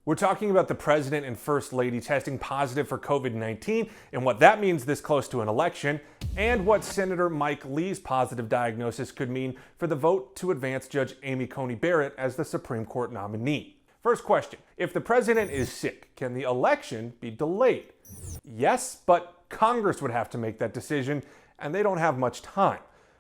We're talking about the president and first lady testing positive for COVID-19 and what that means this close to an election, and what Senator Mike Lee's positive diagnosis could mean for the vote to advance Judge Amy Coney Barrett as the Supreme Court nominee. First question, if the president is sick, can the election be delayed? Yes, but Congress would have to make that decision, and they don't have much time.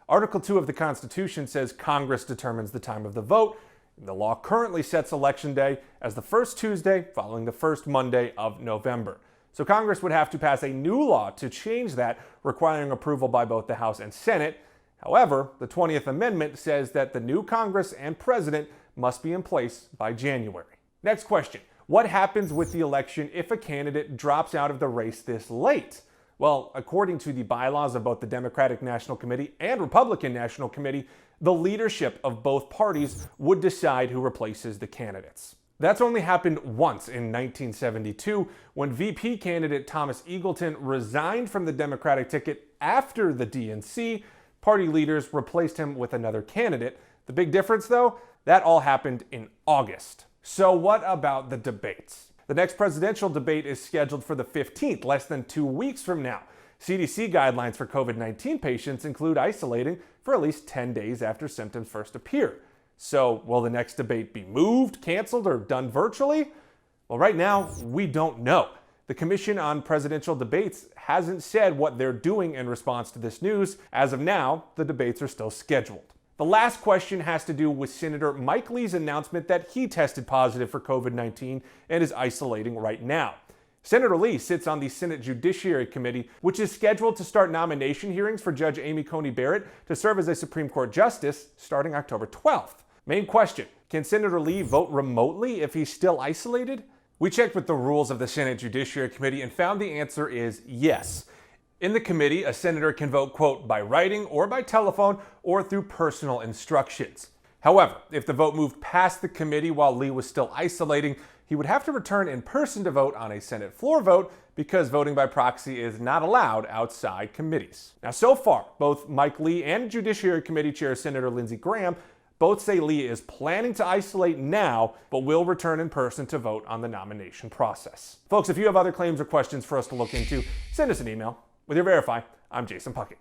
Article 2 of the Constitution says Congress determines the time of the vote. The law currently sets Election Day as the first Tuesday following the first Monday of November. So Congress would have to pass a new law to change that, requiring approval by both the House and Senate. However, the 20th Amendment says that the new Congress and president must be in place by January. Next question. What happens with the election if a candidate drops out of the race this late? Well, according to the bylaws of both the Democratic National Committee and Republican National Committee, the leadership of both parties would decide who replaces the candidates. That's only happened once in 1972 when VP candidate Thomas Eagleton resigned from the Democratic ticket after the DNC. Party leaders replaced him with another candidate. The big difference, though, that all happened in August. So what about the debates? The next presidential debate is scheduled for the 15th, less than 2 weeks from now. CDC guidelines for COVID-19 patients include isolating for at least 10 days after symptoms first appear. So will the next debate be moved, canceled, or done virtually? Well, right now, we don't know. The Commission on Presidential Debates hasn't said what they're doing in response to this news. As of now, the debates are still scheduled. The last question has to do with Senator Mike Lee's announcement that he tested positive for COVID-19 and is isolating right now. Senator Lee sits on the Senate Judiciary Committee, which is scheduled to start nomination hearings for Judge Amy Coney Barrett to serve as a Supreme Court justice starting October 12th. Main question, can Senator Lee vote remotely if he's still isolated? We checked with the rules of the Senate Judiciary Committee and found the answer is yes. In the committee, a senator can vote, quote, by writing or by telephone or through personal instructions. However, if the vote moved past the committee while Lee was still isolating, he would have to return in person to vote on a Senate floor vote because voting by proxy is not allowed outside committees. Now, so far, both Mike Lee and Judiciary Committee Chair Senator Lindsey Graham both say Lee is planning to isolate now, but will return in person to vote on the nomination process. Folks, if you have other claims or questions for us to look into, send us an email. With your Verify, I'm Jason Puckett.